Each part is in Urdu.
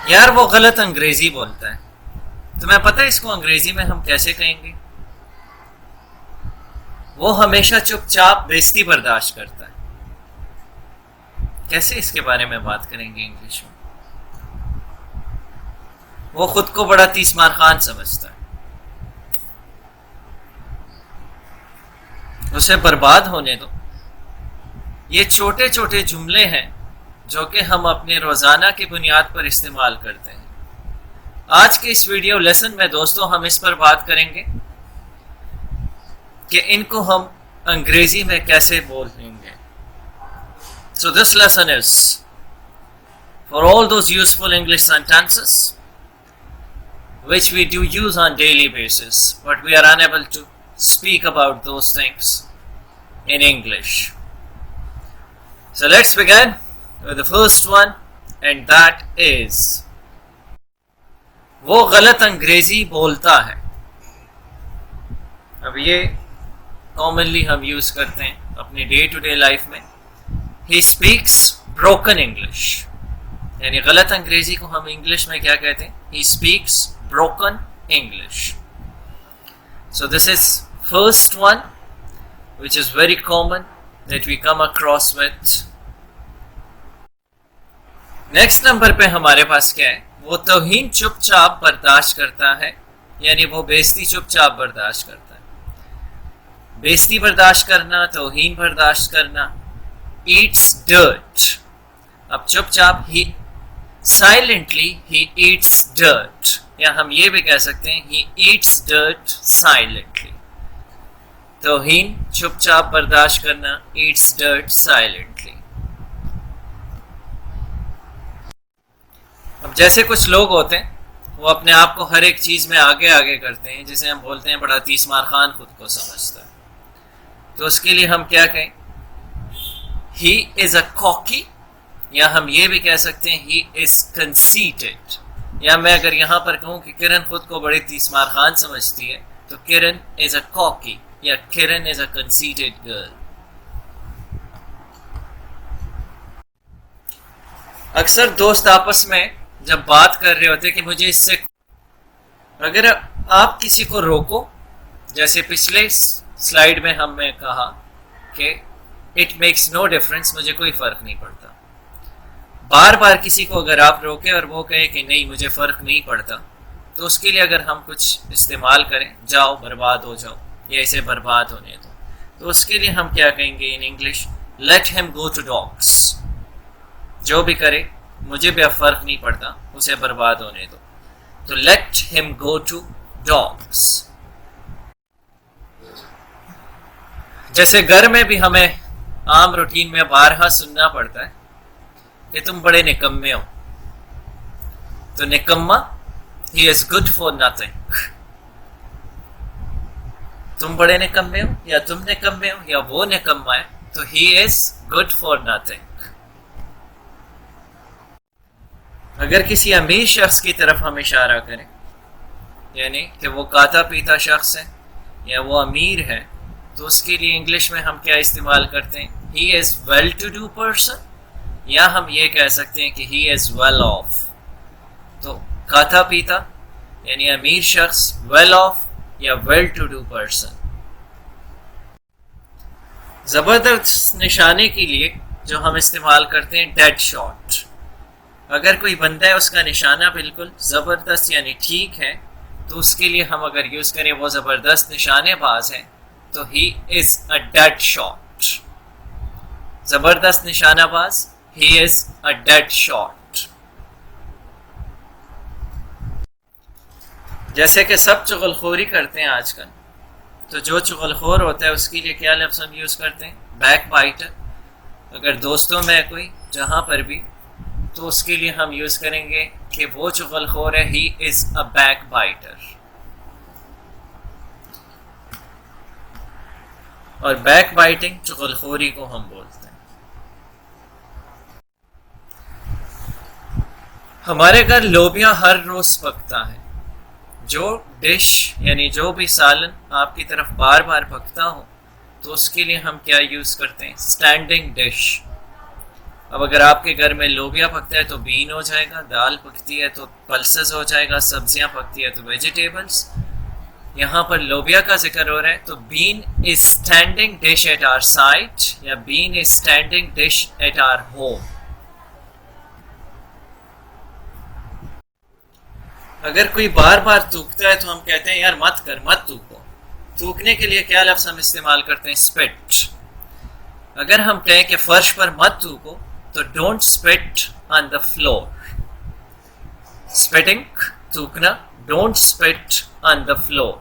یار وہ غلط انگریزی بولتا ہے. تمہیں پتہ ہے اس کو انگریزی میں ہم کیسے کہیں گے؟ وہ ہمیشہ چپ چاپ بےزتی برداشت کرتا ہے. کیسے اس کے بارے میں بات کریں گے انگلش میں؟ وہ خود کو بڑا تیسمار خان سمجھتا ہے. اسے برباد ہونے دو. یہ چھوٹے چھوٹے جملے ہیں جو کہ ہم اپنے روزانہ کی بنیاد پر استعمال کرتے ہیں. آج کے اس ویڈیو لیسن میں دوستوں ہم اس پر بات کریں گے کہ ان کو ہم انگریزی میں کیسے بول لیں گے. So this lesson is for all those useful English sentences which we do use on daily basis, but we are unable to speak about those things in English. So let's begin with the first one, and that is وہ غلط انگریزی بولتا ہے. اب یہ کامنلی ہم یوز کرتے ہیں اپنی ڈے ٹو ڈے لائف میں. He speaks broken English. یعنی غلط انگریزی کو ہم انگلش میں کیا کہتے ہیں؟ He speaks broken English. So this is first one which is very common that we come across with. Next number پہ ہمارے پاس کیا ہے؟ وہ توہین چپ چاپ برداشت کرتا ہے. یعنی وہ بےزتی چپ چاپ برداشت کرتا ہے. بےزتی برداشت کرنا، توہین برداشت کرنا. Eats dirt. اب چپ چاپ he silently he eats dirt. یا ہم یہ بھی کہہ سکتے ہیں he eats dirt silently. توہین چپ چاپ برداشت کرنا، eats dirt silently. اب جیسے کچھ لوگ ہوتے ہیں وہ اپنے آپ کو ہر ایک چیز میں آگے آگے کرتے ہیں، جسے ہم بولتے ہیں بڑا تیسمار خان خود کو سمجھتا ہے. تو اس کے لیے ہم کیا کہیں؟ He is a cocky. یا ہم یہ بھی کہہ سکتے ہیں he is conceited. یا میں اگر یہاں پر کہوں کہ کرن خود کو بڑی تیسمار خان سمجھتی ہے تو کرن is a cocky یا کرن is a conceited girl. اکثر دوست آپس میں جب بات کر رہے ہوتے کہ مجھے اس سے، اگر آپ کسی کو روکو، جیسے پچھلے سلائیڈ میں ہم نے کہا کہ اٹ میکس نو ڈفرینس، مجھے کوئی فرق نہیں پڑتا. بار بار کسی کو اگر آپ روکے اور وہ کہے کہ نہیں مجھے فرق نہیں پڑتا، تو اس کے لیے اگر ہم کچھ استعمال کریں، جاؤ برباد ہو جاؤ یا اسے برباد ہونے دو، تو اس کے لیے ہم کیا کہیں گے ان انگلش؟ لیٹ ہم گو ٹو ڈاگس. جو بھی کرے مجھے بھی اب فرق نہیں پڑتا، اسے برباد ہونے دو. تو لیٹ ہم گو ٹو ڈاگس. جیسے گھر میں بھی ہمیں عام روٹین میں بارہا سننا پڑتا ہے کہ تم بڑے نکمے ہو. تو نکما he is good for nothing. تم بڑے نکمے ہو یا تم نکمے ہو یا وہ نکما ہے تو he is good for nothing. اگر کسی امیر شخص کی طرف ہم اشارہ کریں، یعنی کہ وہ کھاتا پیتا شخص ہے یا وہ امیر ہے، تو اس کے لیے انگلش میں ہم کیا استعمال کرتے ہیں؟ he is well to do person. یا ہم یہ کہہ سکتے ہیں کہ he is well off. تو کھاتا پیتا یعنی امیر شخص، well off یا well to do person. زبردست نشانے کے لیے جو ہم استعمال کرتے ہیں dead shot. اگر کوئی بندہ ہے اس کا نشانہ بالکل زبردست یعنی ٹھیک ہے، تو اس کے لیے ہم اگر یوز کریں وہ زبردست نشانے باز ہے تو he is a dead shot. زبردست نشانہ باز he is a dead shot. جیسے کہ سب چغل خوری کرتے ہیں آج کل، تو جو چغل خور ہوتا ہے اس کے لیے کیا لفظ ہم یوز کرتے ہیں؟ Back biter. اگر دوستوں میں کوئی جہاں پر بھی، تو اس کے لیے ہم یوز کریں گے کہ وہ چغل خور ہے he is a back biter. اور بیک بائٹنگ چغل خوری کو ہم بولتے ہیں. ہمارے گھر لوبیا ہر روز پکتا ہے. جو ڈش یعنی جو بھی سالن آپ کی طرف بار بار پکتا ہو تو اس کے لیے ہم کیا یوز کرتے ہیں؟ Standing dish. اب اگر آپ کے گھر میں لوبیا پکتا ہے تو بین ہو جائے گا، دال پکتی ہے تو پلسز ہو جائے گا، سبزیاں پکتی ہے تو ویجیٹیبلس. یہاں پر لوبیا کا ذکر ہو رہا ہے تو been is standing dish at our side یا been is standing dish at our home. اگر کوئی بار بار تھوکتا ہے تو ہم کہتے ہیں یار مت کر، مت تھوکو. تھوکنے کے لیے کیا لفظ ہم استعمال کرتے ہیں؟ اسپٹ. اگر ہم کہیں کہ فرش پر مت تھوکو تو don't spit on the floor. Spitting تھوکنا، don't spit on the floor.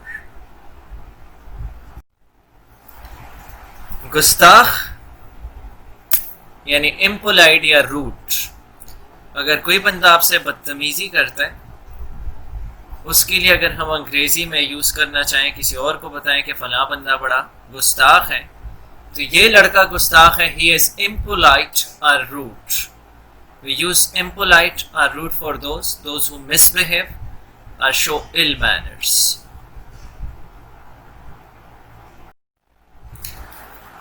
گستاخ یعنی امپولائٹ یا روٹ. اگر کوئی بندہ آپ سے بدتمیزی کرتا ہے، اس کے لیے اگر ہم انگریزی میں یوز کرنا چاہیں، کسی اور کو بتائیں کہ فلاں بندہ بڑا گستاخ ہے، تو یہ لڑکا گستاخ ہے. He is impolite or rude. We use impolite or rude for those who misbehave or show ill manners.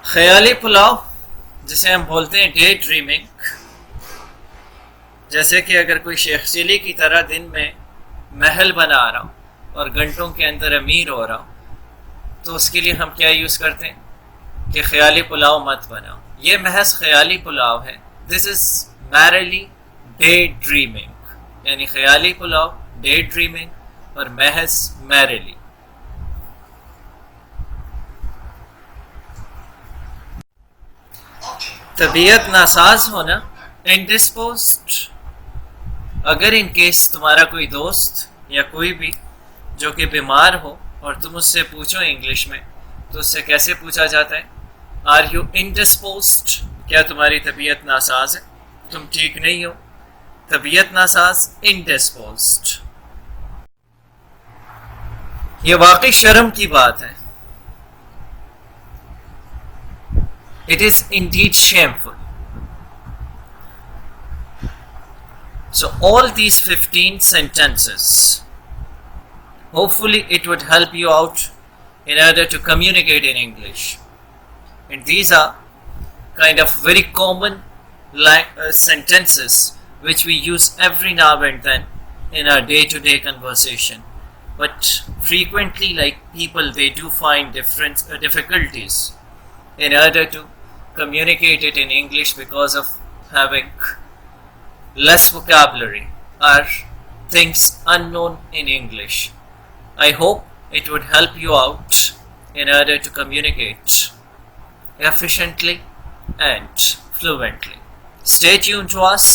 خیالی پلاؤ جسے ہم بولتے ہیں ڈے ڈریمنگ. جیسے کہ اگر کوئی شیخ چلی کی طرح دن میں محل بنا رہا ہوں اور گھنٹوں کے اندر امیر ہو رہا ہوں، تو اس کے لیے ہم کیا یوز کرتے ہیں کہ خیالی پلاؤ مت بناؤ. یہ محض خیالی پلاؤ ہے. دس از میرلی ڈے ڈریمنگ، یعنی خیالی پلاؤ، ڈے ڈریمنگ اور محض میرلی. طبیعت ناساز ہونا، انڈسپوزڈ. اگر ان کیس تمہارا کوئی دوست یا کوئی بھی جو کہ بیمار ہو اور تم اس سے پوچھو انگلش میں، تو اس سے کیسے پوچھا جاتا ہے؟ Are you indisposed? کیا تمہاری طبیعت ناساز ہے، تم ٹھیک نہیں ہو؟ طبیعت ناساز، انڈسپوزڈ. یہ واقعی شرم کی بات ہے. It is indeed shameful. So all these 15 sentences, hopefully it would help you out in order to communicate in English. And these are kind of very common sentences which we use every now and then in our day-to-day conversation. But frequently, like people, they do find difficulties in order to communicate it in English because of having less vocabulary or things unknown in English. I hope it would help you out in order to communicate efficiently and fluently. Stay tuned to us.